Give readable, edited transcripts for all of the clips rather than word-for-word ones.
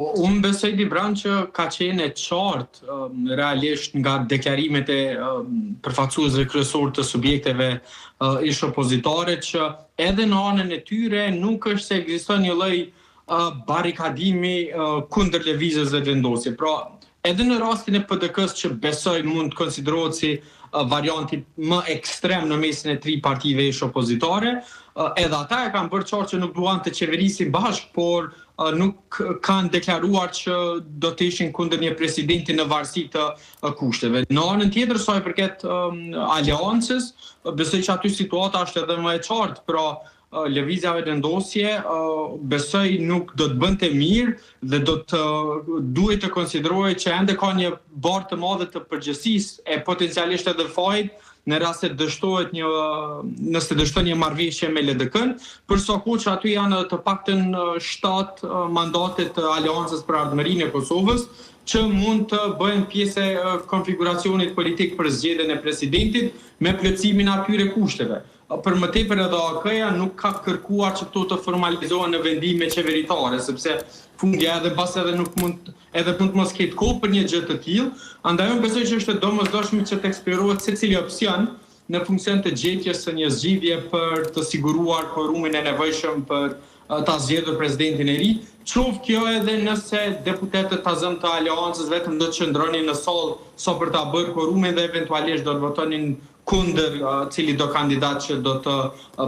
Unë besoj Dibran që ka qenë e qartë realisht nga deklarimet e përfaqësuesve kryesor të subjekteve ish opozitare që edhe në anën e tyre nuk është se ekziston një lloj barikadimi kundër lëvizjes dhe vendosje. Pra, edhe në rastin e PDK-s që besoj mund të konsiderohet si varianti më ekstrem në mesin e 3 partive ish opozitare, edhe ata e kanë bërë qartë që nuk duan të qeverisin bashkë, por nuk kanë deklaruar që do të ishin kundër një presidenti në varësi të kushteve. Në anën tjetër, sa i përket aleancës, besoj që aty situata është edhe më e qartë, pra lëvizjave vendosje besoj nuk do të bënte mirë dhe duhet të konsiderohet që ende ka një barë të madhe të përgjegjësisë e potencialisht edhe fajit në rast se nëse dështon një marrëveshje me LDK-n, përsa kohë që aty janë të paktën 7 mandate të aleancës për ardhmërinë e Kosovës, që mund të bëhen pjesë e konfiguracionit politik për zgjedhjen e presidentit me plotësimin e atyre kushteve. Për më tepër edhe AK-ja nuk ka kërkuar që këto të formalizohen në vendime qeveritare, sepse fundja edhe mbas edhe nuk mund të mos ketë kohë për një gjë të tillë. Andaj unë besoj që është domosdoshme që të eksplorohet secili opsion në funksion të gjetjes së një zgjidhje për të siguruar kvorumin e nevojshëm për ta zgjedhur presidentin e ri, qoftë kjo edhe nëse deputetët ta zënë të aleancës vetëm do të qëndronin në sallë sa për ta bërë kvorumin dhe eventualisht do të votonin kundër cili do kandidat që do të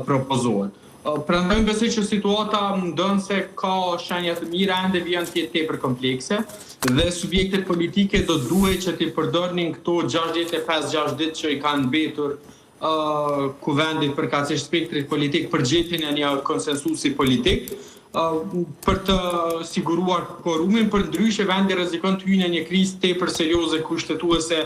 propozohet. Prandaj besoj që situata ndonë se ka shenja të mira, ende vjen të jetë tepër komplekse dhe subjektet politike do duhet që të përdornin këto 65-6 ditë që i kanë mbetur kuvendit përkatësisht spektrit politik për gjetjen e një konsensusi politik për të siguruar kvorumin, për ndryshe vendi rrezikon të hyjë në një krizë tepër serioze kushtetuese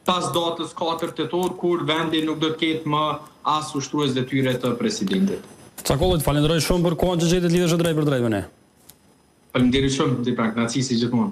pas datës 4 tetor, kur vendi nuk do të ketë më as ushtrues detyre të presidentit. Cakollit, falenderoj shumë për kohën që gjetet lidhesh drejt për drejt me ne. Faleminderit shumë, Dibran, kënaqësi si gjithmonë.